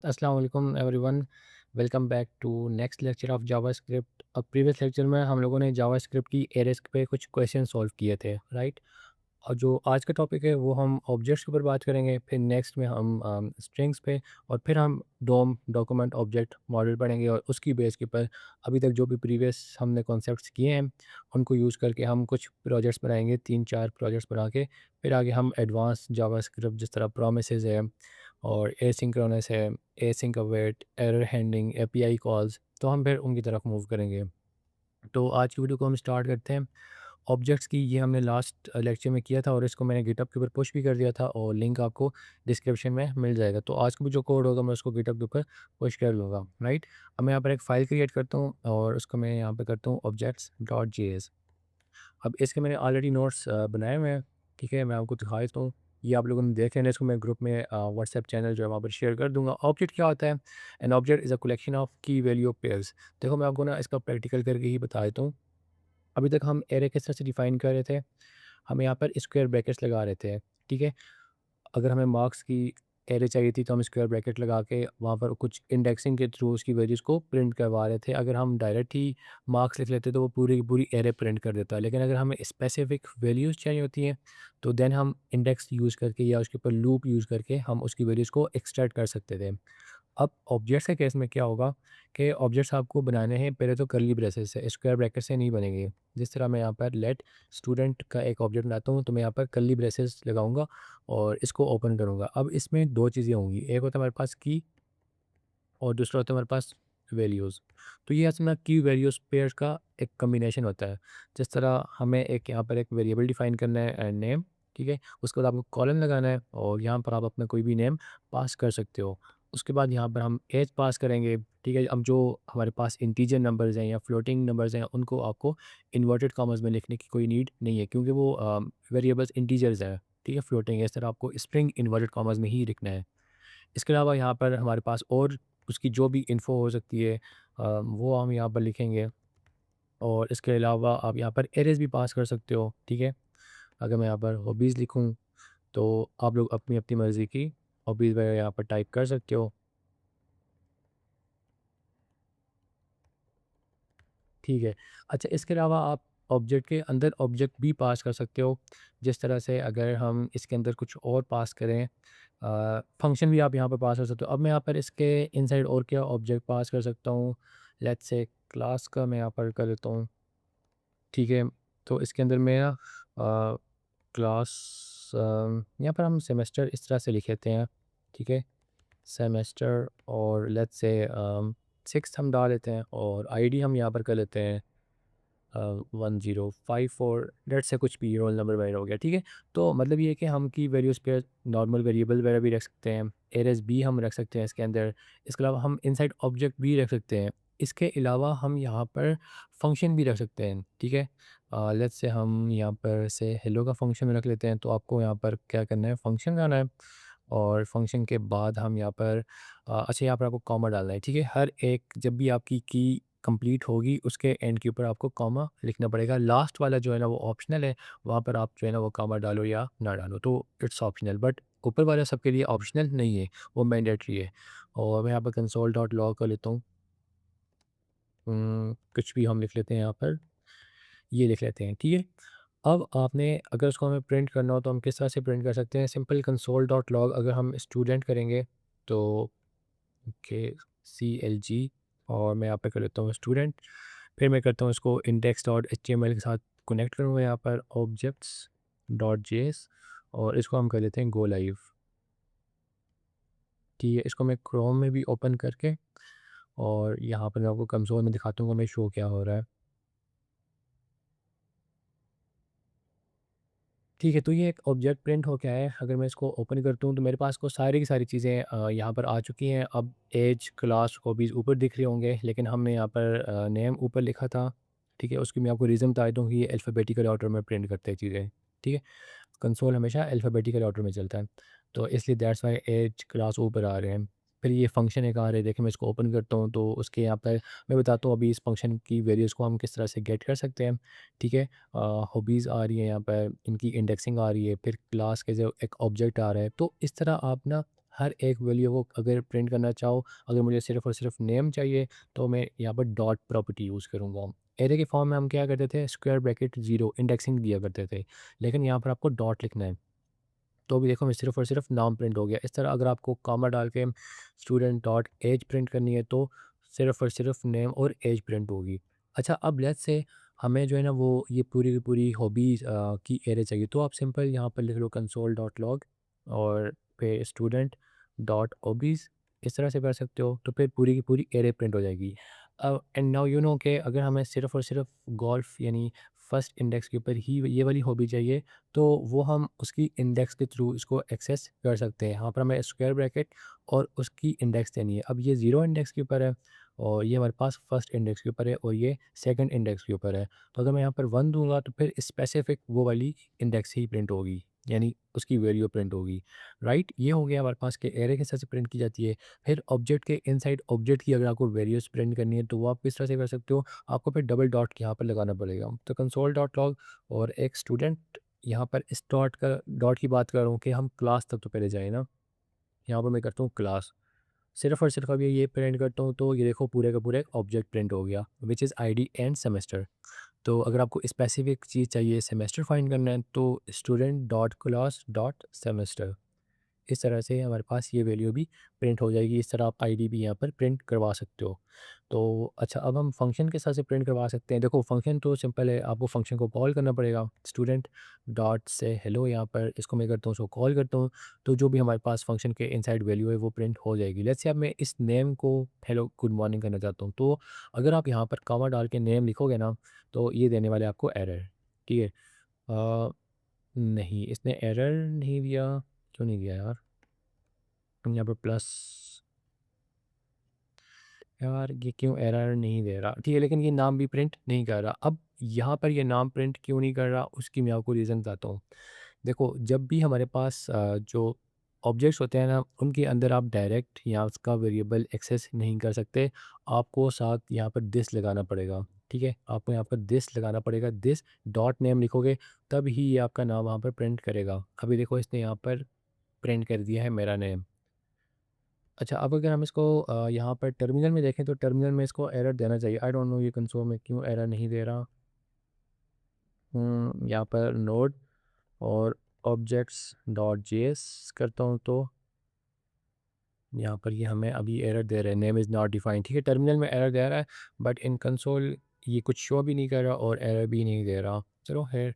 अस्सलाम वालेकुम everyone. Welcome back to next lecture of JavaScript. अब प्रीवियस लेक्चर में हम लोगों ने जावास्क्रिप्ट की एरेज़ पे कुछ क्वेश्चन सॉल्व किए थे, राइट? और जो आज का टॉपिक है वो हम ऑब्जेक्ट्स के ऊपर बात करेंगे, फिर नेक्स्ट में हम स्ट्रिंग्स पे, और फिर हम डोम डॉक्यूमेंट ऑब्जेक्ट मॉडल पढ़ेंगे और उसकी बेस के ऊपर अभी तक जो भी प्रीवियस हमने कॉन्सेप्ट्स किए हैं उनको यूज़ करके हम कुछ प्रोजेक्ट्स बनाएंगे, 3-4 प्रोजेक्ट्स बना के फिर आगे हम एडवांस जावास्क्रिप्ट जिस तरह प्रोमिसेस है और एसिंक्रोनस है, async await, error handling, API calls, तो हम फिर उनकी तरफ मूव करेंगे। तो आज की वीडियो को हम स्टार्ट करते हैं। ऑब्जेक्ट्स की ये हमने लास्ट लेक्चर में किया था और इसको मैंने गिटहब के ऊपर पुश भी कर दिया था और लिंक आपको डिस्क्रिप्शन में मिल जाएगा। तो आज का भी जो कोड होगा मैं उसको गिटहब के ऊपर पुश कर लूँगा, राइट? अब मैं यहाँ पर एक फ़ाइल क्रिएट करता हूँ और उसको मैं यहाँ पे करता हूँ ऑब्जेक्ट्स डॉट जेएस। अब इसके मैंने ऑलरेडी नोट्स बनाए हुए हैं, ठीक है? मैं आपको दिखा देता हूँ। ये आप लोगों ने देख लेना, इसको मैं ग्रुप में व्हाट्सएप चैनल जो है वहाँ पर शेयर कर दूँगा। ऑब्जेक्ट क्या होता है? An object is a collection of की वैल्यू ऑफ पेयर्स। देखो मैं आपको ना इसका प्रैक्टिकल करके ही बता देता हूँ। अभी तक हम एरे किस तरह से डिफ़ाइन कर रहे थे? हम यहाँ पर स्क्वायर ब्रैकेट्स लगा रहे थे, ठीक है? अगर हमें मार्क्स की एरे चाहिए थी तो हम स्क्वायर ब्रैकेट लगा के वहाँ पर कुछ इंडेक्सिंग के थ्रू उसकी वैल्यूज़ को प्रिंट करवा रहे थे। अगर हम डायरेक्ट ही मार्क्स लिख लेते तो वो पूरी की पूरी एरे प्रिंट कर देता। लेकिन अगर हमें स्पेसिफिक वैल्यूज़ चाहिए होती हैं तो देन हम इंडेक्स यूज़ करके या उसके ऊपर लूप यूज़ करके हम उसकी वैल्यूज़ को एक्सट्रैक्ट कर सकते थे। अब ऑब्जेक्ट्स के केस में क्या होगा कि ऑब्जेक्ट्स आपको बनाने हैं, पहले तो कर्ली ब्रेसेस से, स्क्वायर ब्रैकेट से नहीं बनेंगे। जिस तरह मैं यहाँ पर लेट स्टूडेंट का एक ऑब्जेक्ट बनाता हूँ तो मैं यहाँ पर कर्ली ब्रेसेस लगाऊंगा और इसको ओपन करूँगा। अब इसमें दो चीज़ें होंगी, एक होता है हमारे पास की और दूसरा होता है हमारे पास वैल्यूज़। तो ये असल में की वैल्यूज़ पेयर्स का एक कॉम्बिनेशन होता है। जिस तरह हमें एक यहाँ पर एक वेरिएबल डिफाइन करना है नेम, ठीक है? उसके बाद आपको कॉलन लगाना है और यहाँ पर आप अपना कोई भी नेम पास कर सकते हो। उसके बाद यहाँ पर हम एज पास करेंगे, ठीक है? अब जो हमारे पास इंटीजर नंबर्स हैं या फ्लोटिंग नंबर्स हैं उनको आपको इन्वर्टेड कॉमास में लिखने की कोई नीड नहीं है, क्योंकि वो वेरिएबल्स इंटीजर्स हैं, ठीक है? फ्लोटिंग है, इस तरह आपको स्ट्रिंग इन्वर्टेड कॉमास में ही लिखना है। इसके अलावा यहाँ पर हमारे पास और उसकी जो भी इन्फ़ो हो सकती है वो हम यहाँ पर लिखेंगे। और इसके अलावा आप यहाँ पर एरेज़ भी पास कर सकते हो, ठीक है? अगर मैं यहाँ पर हॉबीज़ लिखूँ तो आप लोग अपनी-अपनी मर्ज़ी की हॉबीज़ वगैरह यहाँ पर टाइप कर सकते हो, ठीक है? अच्छा, इसके अलावा आप ऑब्जेक्ट के अंदर ऑब्जेक्ट भी पास कर सकते हो। जिस तरह से अगर हम इसके अंदर कुछ और पास करें, फंक्शन भी आप यहाँ पर पास कर सकते हो। अब मैं यहाँ पर इसके इनसाइड और क्या ऑब्जेक्ट पास कर सकता हूँ? लेट्स से क्लास का मैं यहाँ पर कर देता हूँ, ठीक है? तो इसके अंदर मैं ना क्लास यहाँ पर हम सेमेस्टर इस तरह से लिख लेते हैं, ठीक है? सेमेस्टर और लेट्स से 6th हम डाल लेते हैं और आईडी हम यहाँ पर कर लेते हैं 1054, लेट्स से कुछ भी रोल नंबर वगैरह हो गया, ठीक है? तो मतलब ये है कि हम की वैल्यूज़ पे नॉर्मल वेरिएबल वगैरह भी रख सकते हैं, एरेज़ भी हम रख सकते हैं इसके अंदर। इसके अलावा हम इनसाइड ऑब्जेक्ट भी रख सकते हैं। इसके अलावा हम यहाँ पर फंक्शन भी रख सकते हैं, ठीक है? लेट्स से हम यहाँ पर से हेलो का फंक्शन रख लेते हैं, तो आपको यहाँ पर क्या करना है, फंक्शन लगाना है और फंक्शन के बाद हम यहाँ पर अच्छा, यहाँ पर आपको कॉमा डालना है, ठीक है? हर एक जब भी आपकी की कंप्लीट होगी उसके एंड के ऊपर आपको कॉमा लिखना पड़ेगा। लास्ट वाला जो है ना वो ऑप्शनल है, वहाँ पर आप जो है ना वो कॉमा डालो या ना डालो, तो इट्स ऑप्शनल। बट ऊपर वाला सबके लिए ऑप्शनल नहीं है, वो मैंडेटरी है। और मैं यहाँ पर कंसोल डॉट लॉग कर लेता हूँ। कुछ भी हम लिख लेते हैं यहाँ पर, ये लिख लेते हैं, ठीक है? अब आपने अगर उसको हमें प्रिंट करना हो तो हम किस तरह से प्रिंट कर सकते हैं? सिंपल कंसोल डॉट लॉग अगर हम स्टूडेंट करेंगे तो ओके, CLG और मैं यहाँ पे कर लेता हूँ स्टूडेंट। फिर मैं करता हूँ इसको इंडेक्स डॉट HTML के साथ कनेक्ट करूँगा यहाँ पर ऑब्जेक्ट्स डॉट जेएस और इसको हम कर लेते हैं गो लाइव, ठीक है? इसको मैं क्रोम में भी ओपन करके और यहाँ पर मैं आपको कंसोल में दिखाता हूँ कि हमें शो क्या हो रहा है। ठीक है, तो ये एक ऑब्जेक्ट प्रिंट हो गया है। अगर मैं इसको ओपन करता हूँ तो मेरे पास को सारी की सारी चीज़ें यहाँ पर आ चुकी हैं। अब एज, क्लास, हॉबीज़ ऊपर दिख रहे होंगे, लेकिन हमने यहाँ पर नेम ऊपर लिखा था, ठीक है? उसकी मैं आपको रीज़न बता देता हूँ कि ये अल्फ़ाबेटिकल ऑर्डर में प्रिंट करते हैं चीज़ें, ठीक है? कंसोल हमेशा अल्फ़ाबेटिकल ऑर्डर में चलता है, तो इसलिए दैट्स व्हाई एज, क्लास ऊपर आ रहे हैं। फिर ये फंक्शन एक आ रहा है, देखिए मैं इसको ओपन करता हूँ तो उसके यहाँ पर मैं बताता हूँ अभी इस फंक्शन की वैल्यूज़ को हम किस तरह से गेट कर सकते हैं, ठीक है? हॉबीज़ आ रही है यहाँ पर, इनकी इंडेक्सिंग आ रही है, फिर क्लास के जो एक ऑब्जेक्ट आ रहा है, तो इस तरह आप ना हर एक वैल्यू को अगर प्रिंट करना चाहो, अगर मुझे सिर्फ़ और सिर्फ नेम चाहिए तो मैं यहाँ पर डॉट प्रॉपर्टी यूज़ करूँगा। एरे के फॉर्म में हम क्या करते थे, स्क्वायर ब्रैकेट 0 इंडेक्सिंग दिया करते थे, लेकिन यहाँ पर आपको डॉट लिखना है। तो अभी देखो मैं सिर्फ़ और सिर्फ नाम प्रिंट हो गया। इस तरह अगर आपको कॉमा डाल के स्टूडेंट डॉट एज प्रिंट करनी है तो सिर्फ़ और सिर्फ नेम और एज प्रिंट होगी। अच्छा, अब लेट्स से हमें जो है ना वो ये पूरी की पूरी हॉबीज़ की एरे चाहिए, तो आप सिंपल यहाँ पर लिख लो कंसोल डॉट लॉग और फिर स्टूडेंट डॉट हॉबीज़, इस तरह से कर सकते हो, तो फिर पूरी की पूरी एरे प्रिंट हो जाएगी। एंड नाउ यू नो कि अगर हमें सिर्फ़ और सिर्फ गोल्फ़ यानी फर्स्ट इंडेक्स के ऊपर ही ये वाली हॉबी चाहिए, तो वो हम उसकी इंडेक्स के थ्रू इसको एक्सेस कर सकते हैं। यहाँ पर हमें स्क्वायर ब्रैकेट और उसकी इंडेक्स देनी है। अब ये 0 इंडेक्स के ऊपर है और ये हमारे पास फर्स्ट इंडेक्स के ऊपर है और ये सेकंड इंडेक्स के ऊपर है। तो अगर मैं यहाँ पर 1 दूँगा तो फिर स्पेसिफिक वो वाली इंडेक्स ही प्रिंट होगी, यानी उसकी वैल्यू प्रिंट होगी, राइट? ये हो गया हमारे पास कि एरे के हिसाब से प्रिंट की जाती है। फिर ऑब्जेक्ट के इनसाइड ऑब्जेक्ट की अगर आपको वैल्यूज़ प्रिंट करनी है तो वो आप किस तरह से कर सकते हो? आपको फिर डबल डॉट यहाँ पर लगाना पड़ेगा। तो कंसोल डॉट लॉग और एक स्टूडेंट, यहाँ पर इस डॉट की बात कर रहा हूँ कि हम क्लास तक तो पहले जाएँ ना। यहाँ पर मैं करता हूँ क्लास, सिर्फ़ और सिर्फ़ अभी ये प्रिंट करता हूँ तो ये देखो पूरे का पूरा एक ऑब्जेक्ट प्रिंट हो गया which is ID end semester. तो अगर आपको स्पेसिफ़िक चीज़ चाहिए, सेमेस्टर फाइंड करना है, तो student dot class dot semester, इस तरह से हमारे पास ये वैल्यू भी प्रिंट हो जाएगी। इस तरह आप आईडी भी यहाँ पर प्रिंट करवा सकते हो। तो अच्छा, अब हम फंक्शन के साथ से प्रिंट करवा सकते हैं। देखो फंक्शन तो सिंपल है, आपको फंक्शन को कॉल करना पड़ेगा। स्टूडेंट डॉट से हेलो, यहाँ पर इसको मैं करता हूँ, इसको कॉल करता हूँ, तो जो भी हमारे पास फंक्शन के इनसाइड वैल्यू है वो प्रिंट हो जाएगी। लेट्स से अब मैं इस नेम को हेलो गुड मॉर्निंग करना चाहता हूँ, तो अगर आप यहाँ पर कॉमा डाल के नेम लिखोगे ना, तो ये देने वाले आपको एरर। ठीक है? नहीं, इसने एरर नहीं दिया, क्यों नहीं दिया यार? यहाँ पर प्लस, यार ये क्यों एरर नहीं दे रहा? ठीक है, लेकिन ये नाम भी प्रिंट नहीं कर रहा। अब यहाँ पर ये नाम प्रिंट क्यों नहीं कर रहा, उसकी मैं आपको रीज़न बताता हूँ। देखो जब भी हमारे पास जो ऑब्जेक्ट्स होते हैं ना, उनके अंदर आप डायरेक्ट यहाँ उसका वेरिएबल एक्सेस नहीं कर सकते। आपको साथ यहाँ पर दिस लगाना पड़ेगा। ठीक है? आपको यहाँ पर दिस लगाना पड़ेगा। दिस डॉट नेम लिखोगे तब ही ये आपका नाम वहाँ पर प्रिंट करेगा। अभी देखो इसने यहाँ पर प्रिंट कर दिया है मेरा नेम। अच्छा, अब अगर हम इसको यहाँ पर टर्मिनल में देखें तो टर्मिनल में इसको एरर देना चाहिए। आई डोंट नो ये कंसोल में क्यों एरर नहीं दे रहा। यहाँ पर नोड और ऑब्जेक्ट्स डॉट जेएस करता हूँ तो यहाँ पर ये हमें अभी एरर दे रहा है, नेम इज़ नॉट डिफाइंड। ठीक है, टर्मिनल में एरर दे रहा है, बट इन कंसोल ये कुछ शो भी नहीं कर रहा और एरर भी नहीं दे रहा। चलो खैर,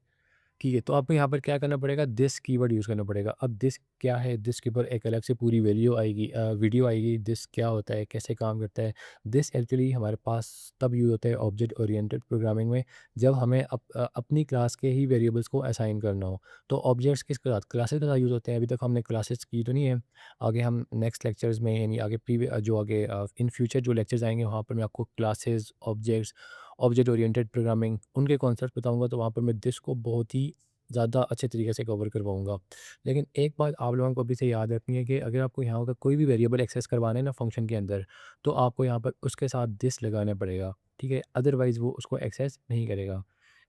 ठीक है, तो आपको यहाँ पर क्या करना पड़ेगा, दिस कीवर्ड यूज़ करना पड़ेगा। अब दिस क्या है, दिस के ऊपर एक अलग से पूरी वीडियो आएगी, वीडियो आएगी, दिस क्या होता है, कैसे काम करता है। दिस एक्चुअली हमारे पास तब यूज़ होता है ऑब्जेक्ट ओरिएंटेड प्रोग्रामिंग में, जब हमें अपनी क्लास के ही वेरिएबल्स को असाइन करना हो। तो ऑब्जेक्ट्स किसके साथ, क्लासेस के साथ यूज़ होते हैं। अभी तक हमने क्लासेस की तो नहीं है, आगे हम नेक्स्ट लेक्चर्स में यानी आगे जो आगे इन फ्यूचर जो लेक्चर्स आएंगे वहाँ पर मैं आपको classes, objects, object oriented programming, उनके कॉन्सेप्ट बताऊंगा, तो वहाँ पर मैं दिस को बहुत ही ज़्यादा अच्छे तरीके से कवर करवाऊँगा। लेकिन एक बात आप लोगों को अभी से याद रखनी है कि अगर आपको यहाँ का कोई भी वेरिएबल एक्सेस करवाना है ना फंक्शन के अंदर, तो आपको यहाँ पर उसके साथ दिस लगाना पड़ेगा, ठीक है? अदरवाइज़ वो उसको एक्सेस नहीं करेगा।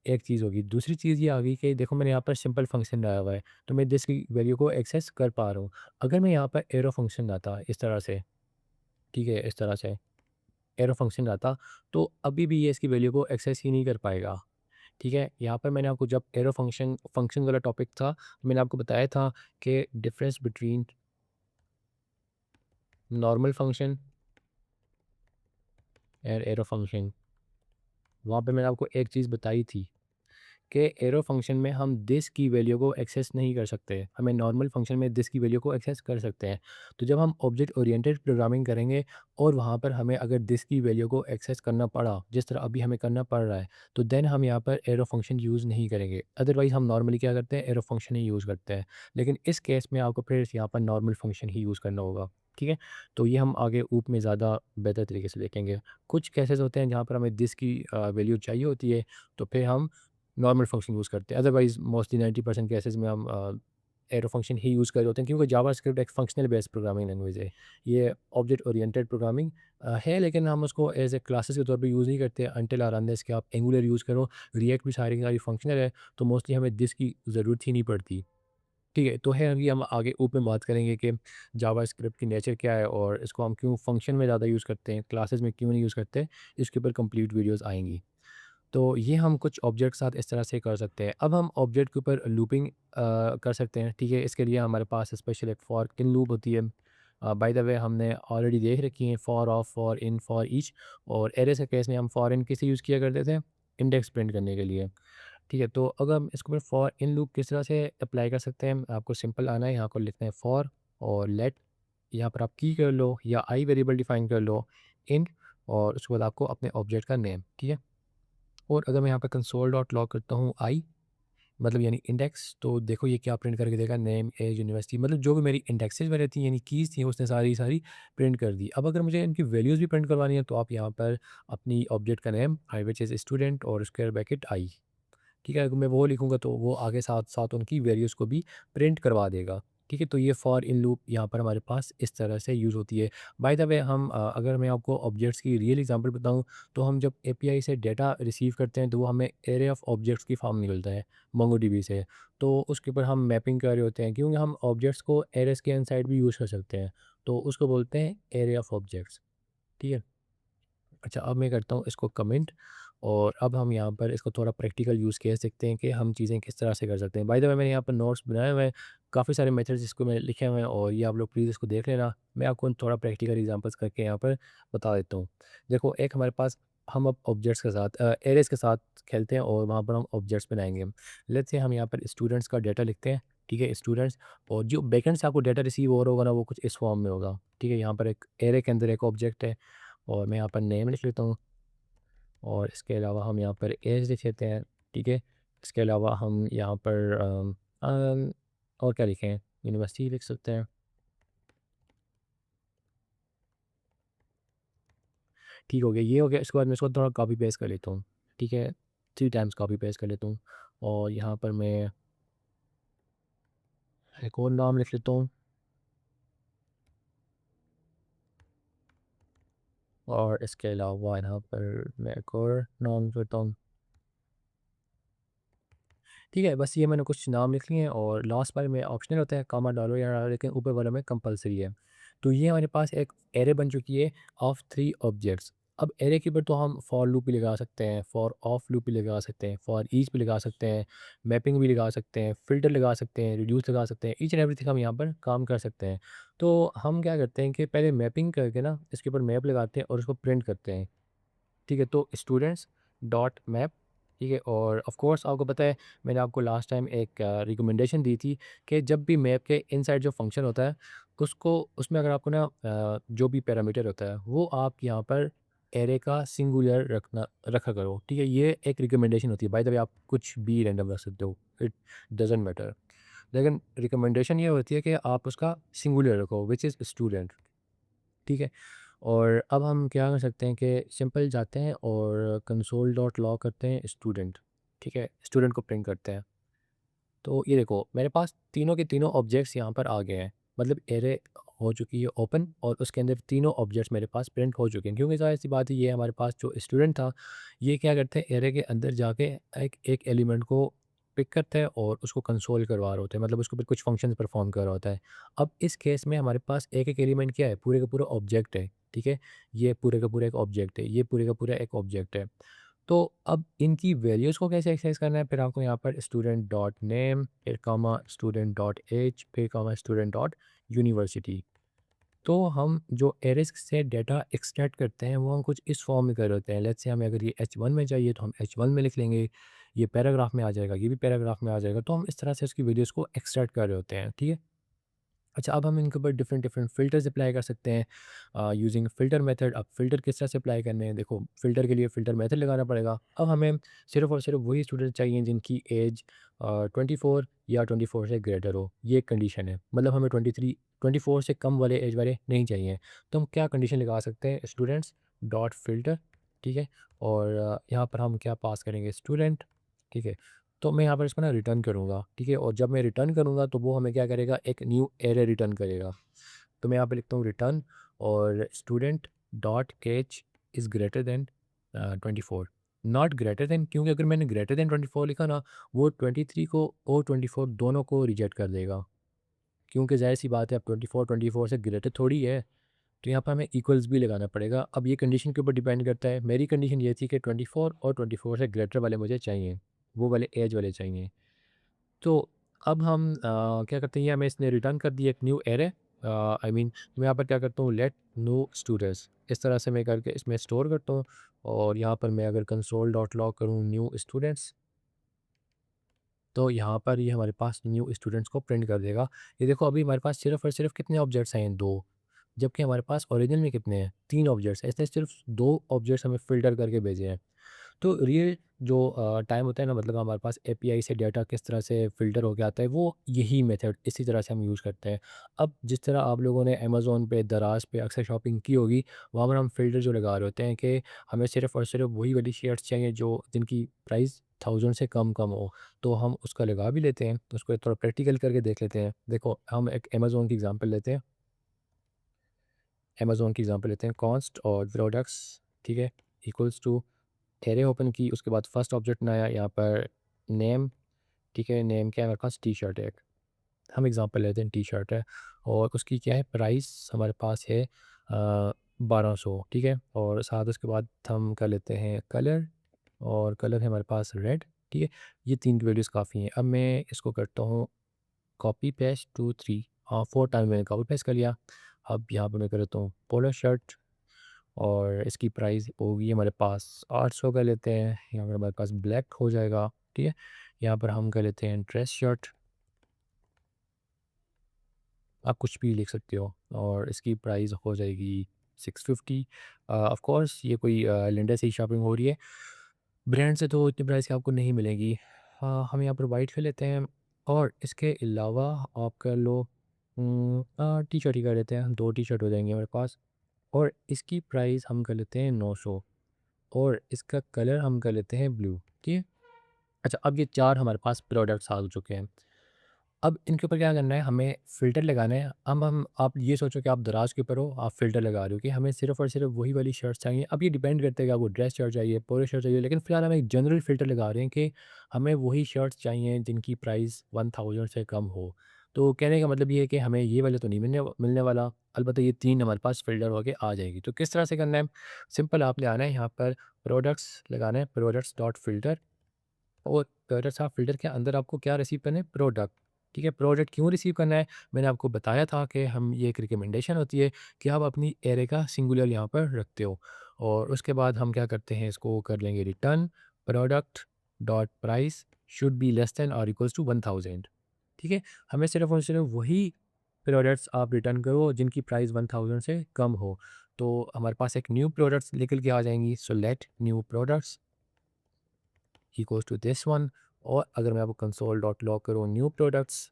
एक चीज़ होगी। दूसरी चीज़ ये आ गई कि देखो मैंने यहाँ पर सिंपल फंक्शन लाया हुआ है, तो मैं दिस की वैल्यू को एक्सेस कर पा रहा हूँ। अगर मैं यहाँ पर एरो फंक्शन लाता इस तरह से, ठीक है? इस तरह से एरो फंक्शन लाता, तो अभी भी ये इसकी वैल्यू को एक्सेस ही नहीं कर पाएगा। ठीक है, यहाँ पर मैंने आपको जब एरो फंक्शन फंक्शन वाला टॉपिक था, मैंने आपको बताया था कि difference between normal function and arrow function, वहाँ पे मैंने आपको एक चीज़ बताई थी कि एरो फंक्शन में हम दिस की वैल्यू को एक्सेस नहीं कर सकते, हमें नॉर्मल फंक्शन में दिस की वैल्यू को एक्सेस कर सकते हैं। तो जब हम ऑब्जेक्ट ओरिएंटेड प्रोग्रामिंग करेंगे और वहाँ पर हमें अगर दिस की वैल्यू को एक्सेस करना पड़ा, जिस तरह अभी हमें करना पड़ रहा है, तो देन हम यहाँ पर एरो फंक्शन यूज़ नहीं करेंगे। अदरवाइज़ हम नॉर्मली क्या करते हैं, एरो फंक्शन ही यूज़ करते हैं। लेकिन इस केस में आपको फिर यहाँ पर नॉर्मल फंक्शन ही यूज़ करना होगा। ठीक है, तो ये हम आगे ऊप में ज़्यादा बेहतर तरीके से देखेंगे। कुछ केसेस होते हैं जहाँ पर हमें दिस की वैल्यू चाहिए होती है, तो फिर हम नॉर्मल फंक्शन यूज़ करते हैं। अदरवाइज़ मोस्टली 90% केसेज़ में हम एरो फंक्शन ही यूज़ कर रहे होते हैं, क्योंकि जावास्क्रिप्ट एक फंक्शनल बेस्ड प्रोग्रामिंग लैंग्वेज है। ये ऑब्जेक्ट ओरिएंटेड प्रोग्रामिंग है, लेकिन हम उसको एज़ ए क्लासेस के तौर पे यूज़ नहीं करते अनटिल और अनलेस कि आप एंगुलर यूज़ करो। रिएक्ट भी सारी की सारी फंक्शनल है, तो मोस्टली हमें दिस की ज़रूरत ही नहीं पड़ती। ठीक है, तो है अभी हम आगे ऊपर बात करेंगे कि जावास्क्रिप्ट की नेचर क्या है और इसको हम क्यों फंक्शन में ज़्यादा यूज़ करते हैं, क्लासेस में क्यों नहीं यूज़ करते, इसके ऊपर कंप्लीट वीडियोस आएँगी। तो ये हम कुछ ऑब्जेक्ट के साथ इस तरह से कर सकते हैं। अब हम ऑब्जेक्ट के ऊपर लूपिंग कर सकते हैं, ठीक है? इसके लिए हमारे पास स्पेशल एक फॉर इन लूप होती है। बाय द वे हमने ऑलरेडी देख रखी है for of, for in, for each. और एरे के केस में हम फॉर इन किसे यूज़ किया करते थे? इंडेक्स प्रिंट करने के लिए। ठीक है, तो अगर हम इसके ऊपर फॉर इन लूप किस तरह से अप्लाई कर सकते हैं, आपको सिंपल आना है, यहाँ को लिखना है फॉर और लेट, यहाँ पर आप की कर लो या आई वेरिएबल डिफाइन कर लो, इन, और उसके बाद आपको अपने ऑब्जेक्ट का नेम, ठीक है। और अगर मैं यहाँ पे कंसोल डॉट लॉग करता हूँ आई, मतलब यानी इंडेक्स, तो देखो ये क्या प्रिंट करके देगा, नेम, एज, यूनिवर्सिटी, मतलब जो भी मेरी इंडेक्सेस वगैरह थी यानी कीज़ थी उसने सारी सारी प्रिंट कर दी। अब अगर मुझे इनकी वैल्यूज़ भी प्रिंट करवानी है तो आप यहाँ पर अपनी ऑब्जेक्ट का name I which is student और स्क्वायर ब्रैकेट आई, ठीक है, अगर मैं वो लिखूँगा तो वो आगे साथ-साथ उनकी वैल्यूज़ को भी प्रिंट करवा देगा। ठीक है, तो ये फॉर इन लूप यहाँ पर हमारे पास इस तरह से यूज़ होती है। बाय द वे हम अगर मैं आपको ऑब्जेक्ट्स की रियल एग्ज़ाम्पल बताऊँ, तो हम जब एपीआई से डेटा रिसीव करते हैं तो वो हमें एरे ऑफ ऑब्जेक्ट्स की फॉर्म में मिलता है मोंगोडीबी से। तो उसके ऊपर हम मैपिंग कर रहे होते हैं क्योंकि हम ऑब्जेक्ट्स को एरेज़ के इनसाइड भी यूज़ कर सकते हैं। तो उसको बोलते हैं एरे ऑफ ऑब्जेक्ट्स। ठीक है? अच्छा, अब मैं करता हूँ इसको कमेंट और अब हम यहाँ पर इसको थोड़ा प्रैक्टिकल यूज़ केस देखते हैं कि हम चीज़ें किस तरह से कर सकते हैं। बाय द वे मैंने यहाँ पर नोट्स बनाए हुए हैं, काफ़ी सारे मेथड्स जिसको मैंने लिखे हुए हैं और ये आप लोग प्लीज़ इसको देख लेना। मैं आपको थोड़ा प्रैक्टिकल एग्जांपल्स करके यहाँ पर बता देता हूँ। देखो, एक हमारे पास, हम अब ऑब्जेक्ट्स के साथ एरेज़ के साथ खेलते हैं और वहाँ पर हम ऑब्जेक्ट्स बनाएँगे। लेट्स से हम यहाँ पर स्टूडेंट्स का डाटा लिखते हैं, ठीक है? स्टूडेंट्स, और जो बैकएंड से आपको डाटा रिसीव हो रहा होगा ना, वो कुछ इस फॉर्म में होगा, ठीक है? यहाँ पर एक एरे के अंदर एक ऑब्जेक्ट है और मैं यहाँ पर नेम लिख लेता हूँ और इसके अलावा हम यहाँ पर एज लिख लेते हैं, ठीक है? इसके अलावा हम यहाँ पर और क्या लिखें? यूनिवर्सिटी लिख सकते हैं। ठीक हो गया, ये हो गया। इसके बाद मैं इसको थोड़ा कॉपी पेस्ट कर लेता हूँ, ठीक है? 3 टाइम्स कॉपी पेस्ट कर लेता हूँ और यहाँ पर मैं एक और नाम लिख लेता हूँ और इसके अलावा यहाँ पर मैं एक और नाम लिख लेता हूँ। ठीक है, बस ये मैंने कुछ नाम लिख लिए हैं और लास्ट वाले में ऑप्शनल होता है, कॉमा डालो या ना डालो, लेकिन ऊपर वाले में कंपल्सरी है। तो ये हमारे पास एक एरे बन चुकी है ऑफ 3 ऑब्जेक्ट्स। अब एरे के ऊपर तो हम फॉर लूप भी लगा सकते हैं, फॉर ऑफ लूप भी लगा सकते हैं, फॉर ईच भी लगा सकते हैं, मैपिंग भी लगा सकते हैं, फ़िल्टर लगा सकते हैं, रिड्यूस लगा सकते हैं, ईच एंड एवरीथिंग हम यहाँ पर काम कर सकते हैं। तो हम क्या करते हैं कि पहले मैपिंग करके ना इसके ऊपर मैप लगाते हैं और उसको प्रिंट करते हैं। ठीक है, तो स्टूडेंट्स डॉट मैप, ठीक है, और ऑफ कोर्स आपको पता है, मैंने आपको लास्ट टाइम एक रिकमेंडेशन दी थी कि जब भी मैप के इनसाइड जो फंक्शन होता है उसको, उसमें अगर आपको ना जो भी पैरामीटर होता है वो आप यहाँ पर एरे का सिंगुलर रखा करो, ठीक है? ये एक रिकमेंडेशन होती है। बाय द वे आप कुछ भी रैंडम रख सकते हो, इट डजेंट मैटर, लेकिन रिकमेंडेशन ये होती है कि आप उसका सिंगुलर रखो विच इज़ स्टूडेंट, ठीक है? और अब हम क्या कर सकते हैं कि सिंपल जाते हैं और कंसोल डॉट लॉग करते हैं स्टूडेंट, ठीक है? स्टूडेंट को प्रिंट करते हैं। तो ये देखो, मेरे पास तीनों के तीनों ऑब्जेक्ट्स यहाँ पर आ गए हैं, मतलब एरे हो चुकी है ओपन और उसके अंदर तीनों ऑब्जेक्ट्स मेरे पास प्रिंट हो चुके हैं, क्योंकि ज़ाहिर सी बात है ये हमारे पास जो स्टूडेंट था, ये क्या करते हैं, एरे के अंदर जाके एक एक एलिमेंट को पिक करता है और उसको कंसोल करवा रहे होते हैं, मतलब उसके ऊपर कुछ फंक्शन परफॉर्म कर रहा होता है। अब इस केस में हमारे पास एक एक एलिमेंट क्या है, पूरे का पूरा ऑब्जेक्ट है, ठीक है? ये पूरे का पूरा एक ऑब्जेक्ट है, ये पूरे का पूरा एक ऑब्जेक्ट है। तो अब इनकी वैल्यूज़ को कैसे एक्सेस करना है, फिर आपको यहाँ पर स्टूडेंट डॉट नेम, फिर कॉमा स्टूडेंट डॉट एज, फिर कॉमा स्टूडेंट डॉट यूनिवर्सिटी। तो हम जो एरेज़ से डाटा एक्सट्रैक्ट करते हैं वो हम कुछ इस फॉर्म में कर रहे होते हैं। लेट्स से हमें अगर ये H1 में चाहिए तो हम H1 में लिख लेंगे, ये पैराग्राफ में आ जाएगा, ये भी पैराग्राफ में आ जाएगा। तो हम इस तरह से उसकी वीडियोज़ को एक्सट्रैक्ट कर रहे होते हैं, ठीक है? अच्छा, अब हम इनके ऊपर डिफरेंट डिफरेंट फ़िल्टर्स अप्लाई कर सकते हैं यूजिंग फ़िल्टर मेथड। अब फ़िल्टर किस तरह से अप्लाई करने हैं, देखो फ़िल्टर के लिए फ़िल्टर मेथड लगाना पड़ेगा। अब हमें सिर्फ़ और सिर्फ वही स्टूडेंट चाहिए जिनकी एज 24 या 24 से ग्रेटर हो, ये एक कंडीशन है। मतलब हमें 24 से कम वाले एज वाले नहीं चाहिए। तो हम क्या कंडीशन लगा सकते हैं, स्टूडेंट्स डॉट फ़िल्टर, ठीक है? और यहाँ पर हम क्या पास करेंगे, स्टूडेंट, ठीक है? तो मैं यहाँ पर इसको ना रिटर्न करूँगा, ठीक है? और जब मैं रिटर्न करूँगा तो वो हमें क्या करेगा, एक न्यू एरे रिटर्न करेगा। तो मैं यहाँ पे लिखता हूँ रिटर्न, और student dot age is greater than 24, not greater than, क्योंकि अगर मैंने ग्रेटर देन 24 लिखा ना, वो 23 को और 24 दोनों को रिजेक्ट कर देगा, क्योंकि ज़ाहिर-सी बात है अब 24 से ग्रेटर थोड़ी है, तो यहाँ पे हमें इक्वल्स भी लगाना पड़ेगा। अब ये कंडीशन के ऊपर डिपेंड करता है, मेरी कंडीशन ये थी कि 24 और 24 से ग्रेटर वाले मुझे चाहिए, वो वाले एज वाले चाहिए। तो अब हम क्या करते हैं, ये हमें इसने रिटर्न कर दिया एक न्यू एरे, आई मीन मैं यहाँ पर क्या करता हूँ, लेट नो स्टूडेंट्स, इस तरह से मैं करके इसमें स्टोर करता हूँ। और यहाँ पर मैं अगर कंसोल डॉट लॉग करूँ न्यू स्टूडेंट्स, तो यहाँ पर ये हमारे पास न्यू स्टूडेंट्स को प्रिंट कर देगा। ये देखो अभी हमारे पास सिर्फ़ और सिर्फ़ कितने ऑब्जेक्ट्स हैं, 2, जबकि हमारे पास ओरिजिनल में कितने हैं, 3 ऑब्जेक्ट्स हैं। इसने सिर्फ़ 2 ऑब्जेक्ट्स हमें फ़िल्टर करके भेजे हैं। तो रियल जो टाइम होता है ना, मतलब हमारे पास एपीआई से डाटा किस तरह से फ़िल्टर होके आता है, वो यही मेथड इसी तरह से हम यूज़ करते हैं। अब जिस तरह आप लोगों ने अमेज़न पे, दराज़ पे अक्सर शॉपिंग की होगी, वहाँ पर हम फ़िल्टर जो लगा रहे होते हैं कि हमें सिर्फ़ और सिर्फ़ वही वाली शर्ट्स चाहिए जो जिनकी प्राइस 1000 से कम हो, तो हम उसका लगा भी लेते हैं। तो उसको थोड़ा प्रैक्टिकल करके देख लेते हैं। देखो हम एक अमेज़न की एग्ज़ाम्पल लेते हैं, अमेज़न की एग्ज़ाम्पल लेते हैं, कॉस्ट और प्रोडक्ट्स, ठीक है, इक्वल्स टू एरे ओपन की, उसके बाद फर्स्ट ऑब्जेक्ट बनाया, यहाँ पर नेम, ठीक है, नेम क्या है हमारे पास, टी शर्ट है एक, हम एग्जांपल लेते हैं टी शर्ट है, और उसकी क्या है प्राइस हमारे पास है 1200, ठीक है, और साथ उसके बाद हम कर लेते हैं कलर, और कलर है हमारे पास रेड, ठीक है। ये 3 की वैल्यूज़ काफ़ी हैं। अब मैं इसको करता हूँ कॉपी पेस्ट 2 3, हाँ 4 टाइम मैंने कॉपी पेस्ट कर लिया। अब यहाँ पे मैं कर लेता हूँ पोलो शर्ट, और इसकी प्राइस होगी हमारे पास 800 का लेते हैं, यहाँ पर हमारे पास ब्लैक हो जाएगा, ठीक है। यहाँ पर हम कर लेते हैं ड्रेस शर्ट, आप कुछ भी लिख सकते हो, और इसकी प्राइस हो जाएगी 650। ऑफ कोर्स ये कोई लिंडा से ही शॉपिंग हो रही है, ब्रांड से तो इतनी प्राइस की आपको नहीं मिलेगी। हम यहाँ पर वाइट कर लेते हैं, और इसके अलावा आप कर लो टी शर्ट ही कर लेते हैं, 2 टी शर्ट हो जाएंगे हमारे पास, और इसकी प्राइस हम कर लेते हैं 900, और इसका कलर हम कर लेते हैं ब्लू, ठीक है। अच्छा, अब ये 4 हमारे पास प्रोडक्ट्स आ चुके हैं। अब इनके ऊपर क्या करना है, हमें फ़िल्टर लगाना है। अब हम आप ये सोचो कि आप दराज़ के ऊपर हो, आप फ़िल्टर लगा रहे हो कि हमें सिर्फ़ और सिर्फ़ वही वाली शर्ट्स चाहिए। अब ये डिपेंड करता है कि आपको ड्रेस शर्ट चाहिए, पोलो शर्ट चाहिए, लेकिन फ़िलहाल हम एक जनरल फ़िल्टर लगा रहे हैं कि हमें वही शर्ट्स चाहिए जिनकी प्राइस 1000 से कम हो। तो कहने का मतलब ये है कि हमें ये वाला तो नहीं मिलने वाला, अलबत्ता ये 3 हमारे पास फ़िल्टर होके आ जाएगी। तो किस तरह से करना है? सिंपल, आपने आना है यहाँ पर प्रोडक्ट्स लगाना है, प्रोडक्ट्स डॉट फ़िल्टर, और प्रोडक्ट्स ऑफ फ़िल्टर के अंदर आपको क्या रिसीव करना है, प्रोडक्ट, ठीक है। प्रोडक्ट क्यों रिसीव करना है, मैंने आपको बताया था कि हम ये एक रिकमेंडेशन होती है कि आप अपनी एरे का सिंगुलर यहाँ पर रखते हो, और उसके बाद हम क्या करते हैं, इसको कर लेंगे return product dot price should be less than और इक्वल्स टू 1000, ठीक है। हमें सिर्फ और सिर्फ वही प्रोडक्ट्स आप रिटर्न करो जिनकी प्राइस 1000 से कम हो, तो हमारे पास एक न्यू प्रोडक्ट्स निकल के आ जाएंगी। So let new products equals to this one, और अगर मैं आपको कंसोल डॉट लॉग करूँ न्यू प्रोडक्ट्स,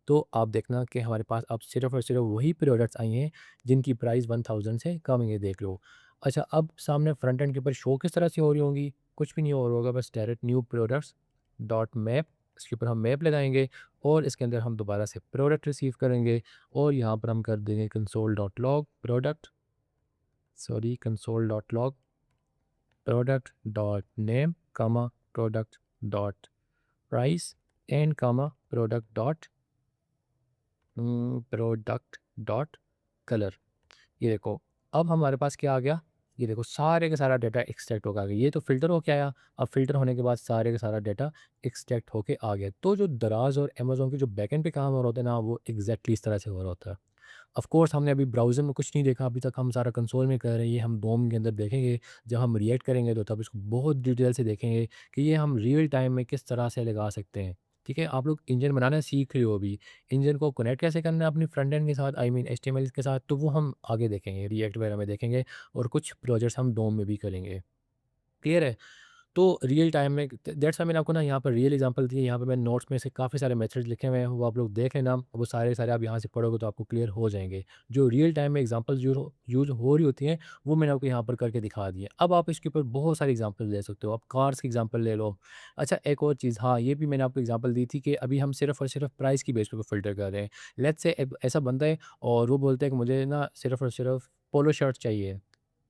तो आप देखना कि हमारे पास अब सिर्फ़ और सिर्फ वही प्रोडक्ट्स आई हैं जिनकी प्राइस 1000 से कम है, ये देख लो। अच्छा, अब सामने फ्रंट एंड के ऊपर शो किस तरह से हो रही होंगी, कुछ भी नहीं हो रहा होगा, बस direct new products dot map, इसके ऊपर हम मैप लगाएंगे, और इसके अंदर हम दोबारा से प्रोडक्ट रिसीव करेंगे, और यहाँ पर हम कर देंगे console dot log product, sorry console dot log product dot name comma product dot price and comma product dot product dot colour. ये देखो अब हमारे पास क्या आ गया, ये देखो सारे का सारा डाटा एक्सट्रैक्ट होकर आ गया। ये तो फ़िल्टर होके आया, अब फ़िल्टर होने के बाद सारे का सारा डाटा एक्सट्रैक्ट होके आ गया। तो जो दराज और अमेज़न के जो बैकएंड पे काम हो रहा होता है ना, वो एग्जैक्टली इस तरह से हो रहा होता है। ऑफ कोर्स हमने अभी ब्राउज़र में कुछ नहीं देखा, अभी तक हम सारा कंसोल में कर रहे हैं, ये हम डोम के अंदर देखेंगे। जब हम रिएक्ट करेंगे तो तब इसको बहुत डिटेल से देखेंगे कि ये हम रियल टाइम में किस तरह से लगा सकते हैं। ठीक है, आप लोग इंजन बनाना सीख रहे हो अभी, इंजन को कनेक्ट कैसे करना है अपनी फ्रंट एंड के साथ, आई मीन एचटीएमएल के साथ, तो वो हम आगे देखेंगे, रिएक्ट वगैरह में देखेंगे, और कुछ प्रोजेक्ट्स हम डोम में भी करेंगे। क्लियर है? तो रियल टाइम में दैट्स व्हाई मैंने आपको ना यहाँ पर रियल एग्जांपल दिए, यहाँ पे मैंने नोट्स में से काफ़ी सारे मेथड्स लिखे हुए हैं, वो आप लोग देख लेना, वो सारे सारे आप यहाँ से पढ़ोगे तो आपको क्लियर हो जाएंगे। जो रियल टाइम में एग्जांपल्स यूज़ हो रही होती हैं, वो मैंने आपको यहाँ पर करके दिखा दिए। अब आप इसके ऊपर बहुत सारे एग्जांपल ले सकते हो, आप कार्स की एग्जांपल ले लो। अच्छा, एक और चीज़, हाँ, ये भी मैंने आपको एग्जांपल दी थी कि अभी हम सिर्फ और सिर्फ प्राइस की बेस पे फ़िल्टर कर रहे हैं। लेट्स से ऐसा बंदा है और वो बोलता है कि मुझे ना सिर्फ और सिर्फ पोलो शर्ट चाहिए,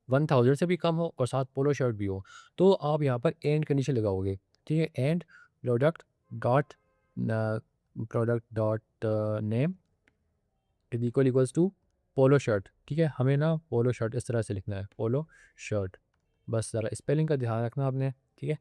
1000 से भी कम हो और साथ पोलो शर्ट भी हो, तो आप यहाँ पर एंड कंडीशन लगाओगे, ठीक है? And product dot product dot name is equals to polo shirt, ठीक है? हमें ना पोलो शर्ट इस तरह से लिखना है, पोलो शर्ट। बस ज़रा स्पेलिंग का ध्यान रखना आपने, ठीक है?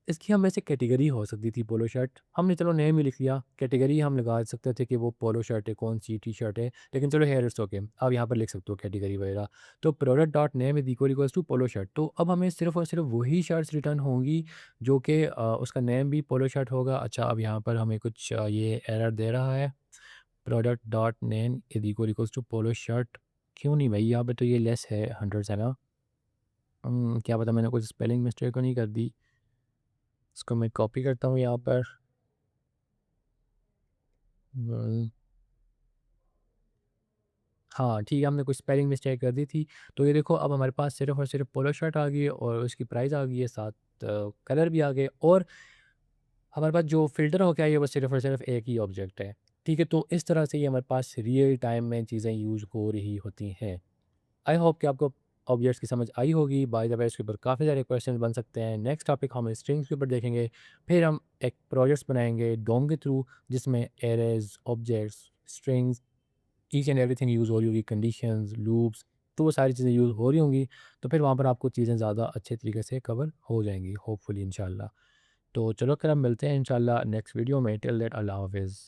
इसकी हम वैसे कैटेगरी हो सकती थी पोलो शर्ट, हमने चलो नेम ही लिख लिया, कैटेगरी हम लगा सकते थे कि वो पोलो शर्ट है, कौन सी टी शर्ट है, लेकिन चलो हेयर इट्स ओके, आप यहाँ पर लिख सकते हो कैटेगरी वगैरह। तो product dot name is equals to polo shirt, तो अब हमें सिर्फ और सिर्फ वही शर्ट्स रिटर्न होंगी जो कि उसका नेम भी पोलो शर्ट होगा। अच्छा, अब यहाँ पर हमें कुछ ये एरर दे रहा है, product dot name is equals to polo shirt. क्यों नहीं भाई, यहाँ पे तो ये लेस है 100 से ना। क्या पता मैंने कुछ स्पेलिंग मिस्टेक तो नहीं कर दी। इसको मैं कॉपी करता हूँ यहाँ पर। अ, हाँ, ठीक है, हमने कुछ स्पेलिंग मिस्टेक कर दी थी। तो ये देखो अब हमारे पास सिर्फ़ और सिर्फ़ पोलो शर्ट आ गई है और उसकी प्राइस आ गई है, साथ कलर भी आ गए और हमारे पास जो फ़िल्टर हो गया है, ये वो सिर्फ़ और सिर्फ़ एक ही ऑब्जेक्ट है। ठीक है, तो इस तरह से ये हमारे पास रियल टाइम में चीज़ें यूज़ हो रही होती हैं। आई होप कि आपको ऑब्जेक्ट्स की समझ आई होगी। बाय द वे इसके ऊपर काफ़ी सारे क्वेश्चन बन सकते हैं। नेक्स्ट टॉपिक हम स्ट्रिंग्स के ऊपर देखेंगे। फिर हम एक प्रोजेक्ट्स बनाएँगे डोम के थ्रू, जिसमें arrays, objects, strings, each and everything use हो रही होगी, कंडीशंस, लूप्स, तो वो सारी चीज़ें यूज़ हो रही होंगी। तो फिर वहाँ पर आपको चीज़ें ज़्यादा अच्छे तरीके से कवर हो जाएँगी होपफुली इंशाल्लाह। तो चलो फिर हम मिलते हैं इंशाल्लाह नेक्स्ट वीडियो में। टिल दैट अल्लाह हाफ़िज़।